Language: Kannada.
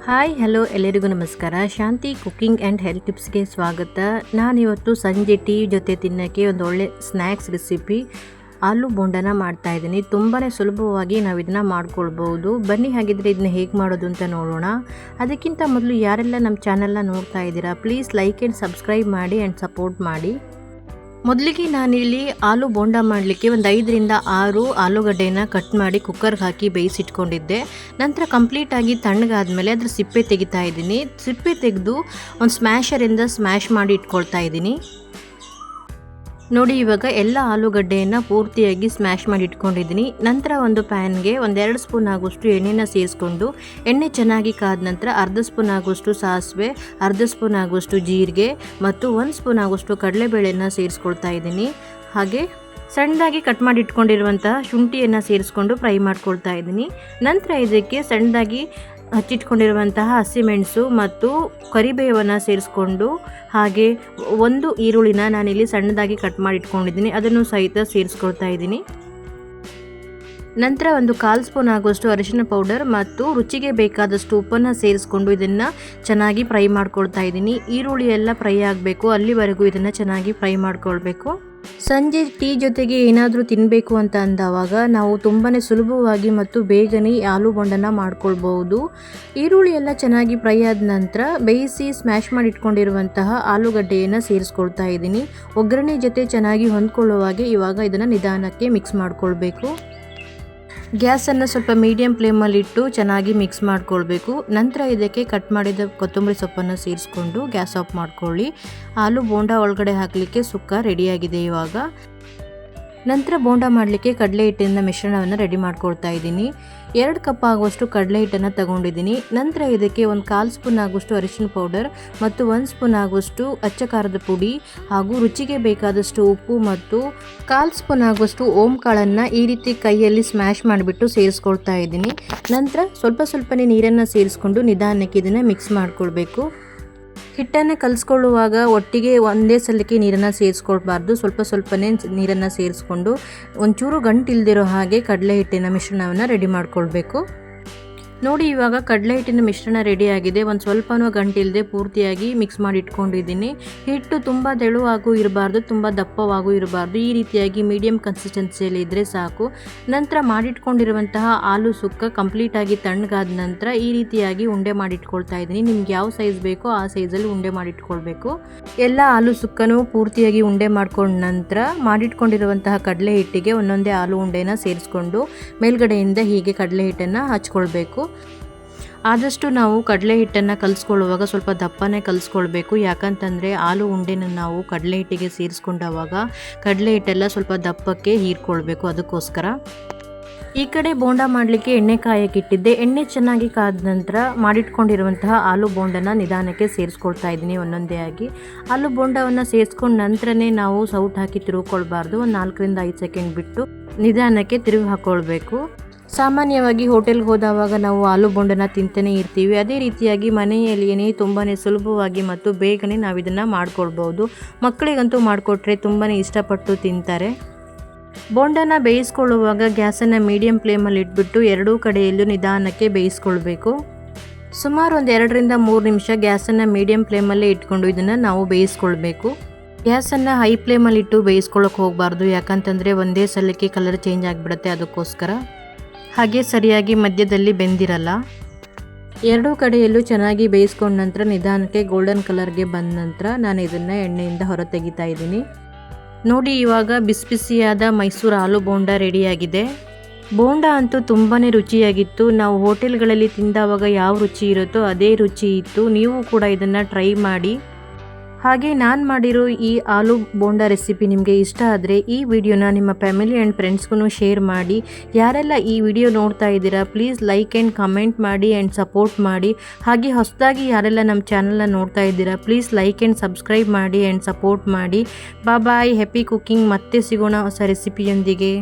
ಹಾಯ್ ಹಲೋ ಎಲ್ಲರಿಗೂ ನಮಸ್ಕಾರ. ಶಾಂತಿ ಕುಕ್ಕಿಂಗ್ ಆ್ಯಂಡ್ ಹೆಲ್ತ್ ಟಿಪ್ಸ್ಗೆ ಸ್ವಾಗತ. ನಾನಿವತ್ತು ಸಂಜೆ ಟೀ ಜೊತೆ ತಿನ್ನೋಕ್ಕೆ ಒಂದು ಒಳ್ಳೆ ಸ್ನ್ಯಾಕ್ಸ್ ರೆಸಿಪಿ ಆಲೂ ಬೋಂಡನ ಮಾಡ್ತಾಯಿದ್ದೀನಿ. ತುಂಬಾ ಸುಲಭವಾಗಿ ನಾವು ಇದನ್ನು ಮಾಡ್ಕೊಳ್ಬೋದು. ಬನ್ನಿ ಹಾಗಿದ್ರೆ ಇದನ್ನ ಹೇಗೆ ಮಾಡೋದು ಅಂತ ನೋಡೋಣ. ಅದಕ್ಕಿಂತ ಮೊದಲು ಯಾರೆಲ್ಲ ನಮ್ಮ ಚಾನಲ್ನ ನೋಡ್ತಾ ಇದ್ದೀರಾ ಪ್ಲೀಸ್ ಲೈಕ್ ಆ್ಯಂಡ್ ಸಬ್ಸ್ಕ್ರೈಬ್ ಮಾಡಿ ಆ್ಯಂಡ್ ಸಪೋರ್ಟ್ ಮಾಡಿ. ಮೊದಲಿಗೆ ನಾನಿಲ್ಲಿ ಆಲೂ ಬೋಂಡ ಮಾಡಲಿಕ್ಕೆ ಒಂದು 5 ರಿಂದ 6 ಆಲೂಗಡ್ಡೆನ ಕಟ್ ಮಾಡಿ ಕುಕ್ಕರ್ಗೆ ಹಾಕಿ ಬೇಯಿಸಿಟ್ಕೊಂಡಿದ್ದೆ. ನಂತರ ಕಂಪ್ಲೀಟಾಗಿ ತಣ್ಣಗಾದ್ಮೇಲೆ ಅದ್ರ ಸಿಪ್ಪೆ ತೆಗಿತಾ ಇದ್ದೀನಿ. ಸಿಪ್ಪೆ ತೆಗೆದು ಒಂದು ಸ್ಮ್ಯಾಶರಿಂದ ಸ್ಮ್ಯಾಶ್ ಮಾಡಿ ಇಟ್ಕೊಳ್ತಾ ಇದ್ದೀನಿ. ನೋಡಿ, ಇವಾಗ ಎಲ್ಲ ಆಲೂಗಡ್ಡೆಯನ್ನು ಪೂರ್ತಿಯಾಗಿ ಸ್ಮ್ಯಾಶ್ ಮಾಡಿ ಇಟ್ಕೊಂಡಿದ್ದೀನಿ. ನಂತರ ಒಂದು ಪ್ಯಾನ್ಗೆ 1-2 ಸ್ಪೂನ್ ಆಗುವಷ್ಟು ಎಣ್ಣೆನ ಸೇರಿಸ್ಕೊಂಡು ಎಣ್ಣೆ ಚೆನ್ನಾಗಿ ಕಾದ ನಂತರ ಅರ್ಧ ಸ್ಪೂನ್ ಆಗುವಷ್ಟು ಸಾಸಿವೆ, ಅರ್ಧ ಸ್ಪೂನ್ ಆಗುವಷ್ಟು ಜೀರಿಗೆ ಮತ್ತು 1 ಸ್ಪೂನ್ ಆಗುವಷ್ಟು ಕಡಲೆಬೇಳೆನ ಸೇರಿಸ್ಕೊಳ್ತಾ ಇದ್ದೀನಿ. ಹಾಗೆ ಸಣ್ಣದಾಗಿ ಕಟ್ ಮಾಡಿ ಇಟ್ಕೊಂಡಿರುವಂತಹ ಶುಂಠಿಯನ್ನು ಸೇರಿಸ್ಕೊಂಡು ಫ್ರೈ ಮಾಡ್ಕೊಳ್ತಾ ಇದ್ದೀನಿ. ನಂತರ ಇದಕ್ಕೆ ಸಣ್ಣದಾಗಿ ಹಚ್ಚಿಟ್ಕೊಂಡಿರುವಂತಹ ಹಸಿಮೆಣಸು ಮತ್ತು ಕರಿಬೇವನ್ನು ಸೇರಿಸ್ಕೊಂಡು ಹಾಗೆ 1 ಈರುಳ್ಳಿನ ನಾನಿಲ್ಲಿ ಸಣ್ಣದಾಗಿ ಕಟ್ ಮಾಡಿ ಇಟ್ಕೊಂಡಿದ್ದೀನಿ, ಅದನ್ನು ಸಹಿತ ಸೇರಿಸ್ಕೊಳ್ತಾ ಇದ್ದೀನಿ. ನಂತರ 1/4 ಸ್ಪೂನ್ ಆಗುವಷ್ಟು ಅರಿಶಿನ ಪೌಡರ್ ಮತ್ತು ರುಚಿಗೆ ಬೇಕಾದಷ್ಟು ಉಪ್ಪನ್ನು ಸೇರಿಸ್ಕೊಂಡು ಇದನ್ನು ಚೆನ್ನಾಗಿ ಫ್ರೈ ಮಾಡ್ಕೊಳ್ತಾ ಇದ್ದೀನಿ. ಈರುಳ್ಳಿ ಎಲ್ಲ ಫ್ರೈ ಆಗಬೇಕು, ಅಲ್ಲಿವರೆಗೂ ಇದನ್ನು ಚೆನ್ನಾಗಿ ಫ್ರೈ ಮಾಡ್ಕೊಳ್ಬೇಕು. ಸಂಜೆ ಟೀ ಜೊತೆಗೆ ಏನಾದರೂ ತಿನ್ನಬೇಕು ಅಂತ ಅಂದವಾಗ ನಾವು ತುಂಬಾ ಸುಲಭವಾಗಿ ಮತ್ತು ಬೇಗನೆ ಆಲೂ ಬೋಂಡನ ಮಾಡ್ಕೊಳ್ಬೋದು. ಈರುಳ್ಳಿ ಎಲ್ಲ ಚೆನ್ನಾಗಿ ಫ್ರೈ ಆದ ನಂತರ ಬೇಯಿಸಿ ಸ್ಮ್ಯಾಶ್ ಮಾಡಿ ಇಟ್ಕೊಂಡಿರುವಂತಹ ಆಲೂಗಡ್ಡೆಯನ್ನು ಸೇರಿಸ್ಕೊಳ್ತಾ ಇದ್ದೀನಿ. ಒಗ್ಗರಣೆ ಜೊತೆ ಚೆನ್ನಾಗಿ ಹೊಂದ್ಕೊಳ್ಳುವಾಗೆ ಇವಾಗ ಇದನ್ನು ನಿಧಾನಕ್ಕೆ ಮಿಕ್ಸ್ ಮಾಡ್ಕೊಳ್ಬೇಕು. ಗ್ಯಾಸನ್ನು ಸ್ವಲ್ಪ ಮೀಡಿಯಂ ಫ್ಲೇಮಲ್ಲಿಟ್ಟು ಚೆನ್ನಾಗಿ ಮಿಕ್ಸ್ ಮಾಡ್ಕೊಳ್ಬೇಕು. ನಂತರ ಇದಕ್ಕೆ ಕಟ್ ಮಾಡಿದ ಕೊತ್ತಂಬರಿ ಸೊಪ್ಪನ್ನು ಸೇರಿಸ್ಕೊಂಡು ಗ್ಯಾಸ್ ಆಫ್ ಮಾಡ್ಕೊಳ್ಳಿ. ಆಲೂ ಬೋಂಡ ಒಳಗಡೆ ಹಾಕಲಿಕ್ಕೆ ಸುಕ್ಕ ರೆಡಿಯಾಗಿದೆ ಇವಾಗ. ನಂತರ ಬೋಂಡ ಮಾಡಲಿಕ್ಕೆ ಕಡಲೆ ಹಿಟ್ಟಿನ ಮಿಶ್ರಣವನ್ನು ರೆಡಿ ಮಾಡ್ಕೊಳ್ತಾ ಇದ್ದೀನಿ. 2 ಕಪ್ ಆಗುವಷ್ಟು ಕಡಲೆ ಹಿಟ್ಟನ್ನು ತಗೊಂಡಿದ್ದೀನಿ. ನಂತರ ಇದಕ್ಕೆ 1/4 ಸ್ಪೂನ್ ಆಗುವಷ್ಟು ಅರಿಶಿನ ಪೌಡರ್ ಮತ್ತು 1 ಸ್ಪೂನ್ ಆಗುವಷ್ಟು ಅಚ್ಚ ಖಾರದ ಪುಡಿ ಹಾಗೂ ರುಚಿಗೆ ಬೇಕಾದಷ್ಟು ಉಪ್ಪು ಮತ್ತು 1/4 ಸ್ಪೂನ್ ಆಗುವಷ್ಟು ಓಂ ಕಾಳನ್ನು ಈ ರೀತಿ ಕೈಯಲ್ಲಿ ಸ್ಮ್ಯಾಶ್ ಮಾಡಿಬಿಟ್ಟು ಸೇರಿಸ್ಕೊಳ್ತಾ ಇದ್ದೀನಿ. ನಂತರ ಸ್ವಲ್ಪನೇ ನೀರನ್ನು ಸೇರಿಸ್ಕೊಂಡು ನಿಧಾನಕ್ಕೆ ಇದನ್ನು ಮಿಕ್ಸ್ ಮಾಡ್ಕೊಳ್ಬೇಕು. ಹಿಟ್ಟನ್ನು ಕಲಿಸ್ಕೊಳ್ಳುವಾಗ ಒಟ್ಟಿಗೆ ಒಂದೇ ಸಲಕ್ಕೆ ನೀರನ್ನು ಸೇರಿಸ್ಕೊಳ್ಬಾರ್ದು, ಸ್ವಲ್ಪನೇ ನೀರನ್ನು ಸೇರಿಸ್ಕೊಂಡು ಒಂಚೂರು ಗಂಟಿಲ್ದಿರೋ ಹಾಗೆ ಕಡಲೆ ಹಿಟ್ಟಿನ ಮಿಶ್ರಣವನ್ನು ರೆಡಿ ಮಾಡ್ಕೊಳ್ಬೇಕು. ನೋಡಿ, ಇವಾಗ ಕಡಲೆ ಹಿಟ್ಟಿನ ಮಿಶ್ರಣ ರೆಡಿಯಾಗಿದೆ. ಒಂದು ಸ್ವಲ್ಪನೂ ಗಂಟಿಲ್ಲದೆ ಪೂರ್ತಿಯಾಗಿ ಮಿಕ್ಸ್ ಮಾಡಿ ಇಟ್ಕೊಂಡಿದ್ದೀನಿ. ಹಿಟ್ಟು ತುಂಬ ತೆಳುವಾಗೂ ಇರಬಾರ್ದು, ತುಂಬ ದಪ್ಪವಾಗೂ ಇರಬಾರ್ದು, ಈ ರೀತಿಯಾಗಿ ಮೀಡಿಯಂ ಕನ್ಸಿಸ್ಟೆನ್ಸಿಯಲ್ಲಿ ಇದ್ದರೆ ಸಾಕು. ನಂತರ ಮಾಡಿಟ್ಕೊಂಡಿರುವಂತಹ ಆಲೂ ಸುಕ್ಕ ಕಂಪ್ಲೀಟಾಗಿ ತಣ್ಣಗಾದ ನಂತರ ಈ ರೀತಿಯಾಗಿ ಉಂಡೆ ಮಾಡಿಟ್ಕೊಳ್ತಾ ಇದ್ದೀನಿ. ನಿಮ್ಗೆ ಯಾವ ಸೈಜ್ ಬೇಕೋ ಆ ಸೈಜಲ್ಲಿ ಉಂಡೆ ಮಾಡಿಟ್ಕೊಳ್ಬೇಕು. ಎಲ್ಲ ಆಲೂ ಸುಕ್ಕನೂ ಪೂರ್ತಿಯಾಗಿ ಉಂಡೆ ಮಾಡ್ಕೊಂಡ ನಂತರ ಮಾಡಿಟ್ಕೊಂಡಿರುವಂತಹ ಕಡಲೆ ಹಿಟ್ಟಿಗೆ ಒಂದೊಂದೇ ಆಲೂ ಉಂಡೆನ ಸೇರಿಸ್ಕೊಂಡು ಮೇಲ್ಗಡೆಯಿಂದ ಹೀಗೆ ಕಡಲೆ ಹಿಟ್ಟನ್ನು ಹಚ್ಕೊಳ್ಬೇಕು. ಆದಷ್ಟು ನಾವು ಕಡಲೆ ಹಿಟ್ಟನ್ನು ಕಲಿಸ್ಕೊಳ್ಳುವಾಗ ಸ್ವಲ್ಪ ದಪ್ಪನೇ ಕಲಿಸ್ಕೊಳ್ಬೇಕು. ಯಾಕಂತಂದರೆ ಆಲೂ ಉಂಡೆನ ನಾವು ಕಡಲೆ ಹಿಟ್ಟಿಗೆ ಸೇರಿಸ್ಕೊಂಡಾಗ ಕಡಲೆ ಹಿಟ್ಟೆಲ್ಲ ಸ್ವಲ್ಪ ದಪ್ಪಕ್ಕೆ ಹೀರ್ಕೊಳ್ಬೇಕು, ಅದಕ್ಕೋಸ್ಕರ. ಈ ಕಡೆ ಬೋಂಡ ಮಾಡಲಿಕ್ಕೆ ಎಣ್ಣೆ ಕಾಯಕ್ಕೆ ಇಟ್ಟಿದ್ದೆ. ಎಣ್ಣೆ ಚೆನ್ನಾಗಿ ಕಾದ ನಂತರ ಮಾಡಿಟ್ಕೊಂಡಿರುವಂತಹ ಆಲೂ ಬೋಂಡನ ನಿಧಾನಕ್ಕೆ ಸೇರಿಸ್ಕೊಳ್ತಾ ಇದ್ದೀನಿ ಒಂದೊಂದೇ ಆಗಿ. ಆಲೂ ಬೋಂಡವನ್ನು ಸೇರಿಸ್ಕೊಂಡ ನಂತರನೇ ನಾವು ಸೌಟ್ ಹಾಕಿ ತಿರುಗಿಕೊಳ್ಬಾರ್ದು. ಒಂದು 4 ರಿಂದ 5 ಸೆಕೆಂಡ್ ಬಿಟ್ಟು ನಿಧಾನಕ್ಕೆ ತಿರುಗಿ ಹಾಕ್ಕೊಳ್ಬೇಕು. ಸಾಮಾನ್ಯವಾಗಿ ಹೋಟೆಲ್ಗೆ ಹೋದವಾಗ ನಾವು ಆಲೂ ಬೋಂಡನ ತಿಂತಾನೆ ಇರ್ತೀವಿ. ಅದೇ ರೀತಿಯಾಗಿ ಮನೆಯಲ್ಲಿಯೇ ತುಂಬಾ ಸುಲಭವಾಗಿ ಮತ್ತು ಬೇಗನೆ ನಾವು ಇದನ್ನು ಮಾಡ್ಕೊಳ್ಬೋದು. ಮಕ್ಕಳಿಗಂತೂ ಮಾಡಿಕೊಟ್ರೆ ತುಂಬಾ ಇಷ್ಟಪಟ್ಟು ತಿಂತಾರೆ. ಬೋಂಡನ ಬೇಯಿಸ್ಕೊಳ್ಳುವಾಗ ಗ್ಯಾಸನ್ನು ಮೀಡಿಯಂ ಫ್ಲೇಮಲ್ಲಿ ಇಟ್ಬಿಟ್ಟು 2 ಕಡೆಯಲ್ಲೂ ನಿಧಾನಕ್ಕೆ ಬೇಯಿಸ್ಕೊಳ್ಬೇಕು. ಸುಮಾರು ಒಂದು 2 ರಿಂದ 3 ನಿಮಿಷ ಗ್ಯಾಸನ್ನು ಮೀಡಿಯಂ ಫ್ಲೇಮಲ್ಲೇ ಇಟ್ಕೊಂಡು ಇದನ್ನು ನಾವು ಬೇಯಿಸ್ಕೊಳ್ಬೇಕು. ಗ್ಯಾಸನ್ನು ಹೈ ಫ್ಲೇಮಲ್ಲಿ ಇಟ್ಟು ಬೇಯಿಸ್ಕೊಳ್ಳೋಕೆ ಹೋಗಬಾರ್ದು, ಯಾಕಂತಂದರೆ ಒಂದೇ ಸಲಕ್ಕೆ ಕಲರ್ ಚೇಂಜ್ ಆಗಿಬಿಡುತ್ತೆ, ಅದಕ್ಕೋಸ್ಕರ. ಹಾಗೆ ಸರಿಯಾಗಿ ಮಧ್ಯದಲ್ಲಿ ಬೆಂದಿರಲ್ಲ. 2 ಕಡೆಯಲ್ಲೂ ಚೆನ್ನಾಗಿ ಬೇಯಿಸ್ಕೊಂಡ ನಂತರ ನಿಧಾನಕ್ಕೆ ಗೋಲ್ಡನ್ ಕಲರ್ಗೆ ಬಂದ ನಂತರ ನಾನು ಇದನ್ನು ಎಣ್ಣೆಯಿಂದ ಹೊರ ತೆಗಿತಾ ಇದ್ದೀನಿ. ನೋಡಿ, ಇವಾಗ ಬಿಸಿಯಾದ ಮೈಸೂರು ಆಲೂ ಬೋಂಡ ರೆಡಿಯಾಗಿದೆ. ಬೋಂಡ ಅಂತೂ ತುಂಬಾ ರುಚಿಯಾಗಿತ್ತು. ನಾವು ಹೋಟೆಲ್ಗಳಲ್ಲಿ ತಿಂದಾವಾಗ ಯಾವ ರುಚಿ ಇರುತ್ತೋ ಅದೇ ರುಚಿ ಇತ್ತು. ನೀವು ಕೂಡ ಇದನ್ನು ಟ್ರೈ ಮಾಡಿ. ಹಾಗೆ ನಾನು ಮಾಡಿರೋ ಈ ಆಲೂ ಬೋಂಡ ರೆಸಿಪಿ ನಿಮಗೆ ಇಷ್ಟ ಆದರೆ ಈ ವಿಡಿಯೋನ ನಿಮ್ಮ ಫ್ಯಾಮಿಲಿ ಆ್ಯಂಡ್ ಫ್ರೆಂಡ್ಸ್ಗೂ ಶೇರ್ ಮಾಡಿ. ಯಾರೆಲ್ಲ ಈ ವಿಡಿಯೋ ನೋಡ್ತಾ ಇದ್ದೀರಾ ಪ್ಲೀಸ್ ಲೈಕ್ ಆ್ಯಂಡ್ ಕಮೆಂಟ್ ಮಾಡಿ ಆ್ಯಂಡ್ ಸಪೋರ್ಟ್ ಮಾಡಿ. ಹಾಗೆ ಹೊಸದಾಗಿ ಯಾರೆಲ್ಲ ನಮ್ಮ ಚಾನಲ್ನ ನೋಡ್ತಾ ಇದ್ದೀರಾ ಪ್ಲೀಸ್ ಲೈಕ್ ಆ್ಯಂಡ್ ಸಬ್ಸ್ಕ್ರೈಬ್ ಮಾಡಿ ಆ್ಯಂಡ್ ಸಪೋರ್ಟ್ ಮಾಡಿ. ಬಾಯ್, ಹ್ಯಾಪಿ ಕುಕ್ಕಿಂಗ್. ಮತ್ತೆ ಸಿಗೋಣ ಹೊಸ ರೆಸಿಪಿಯೊಂದಿಗೆ.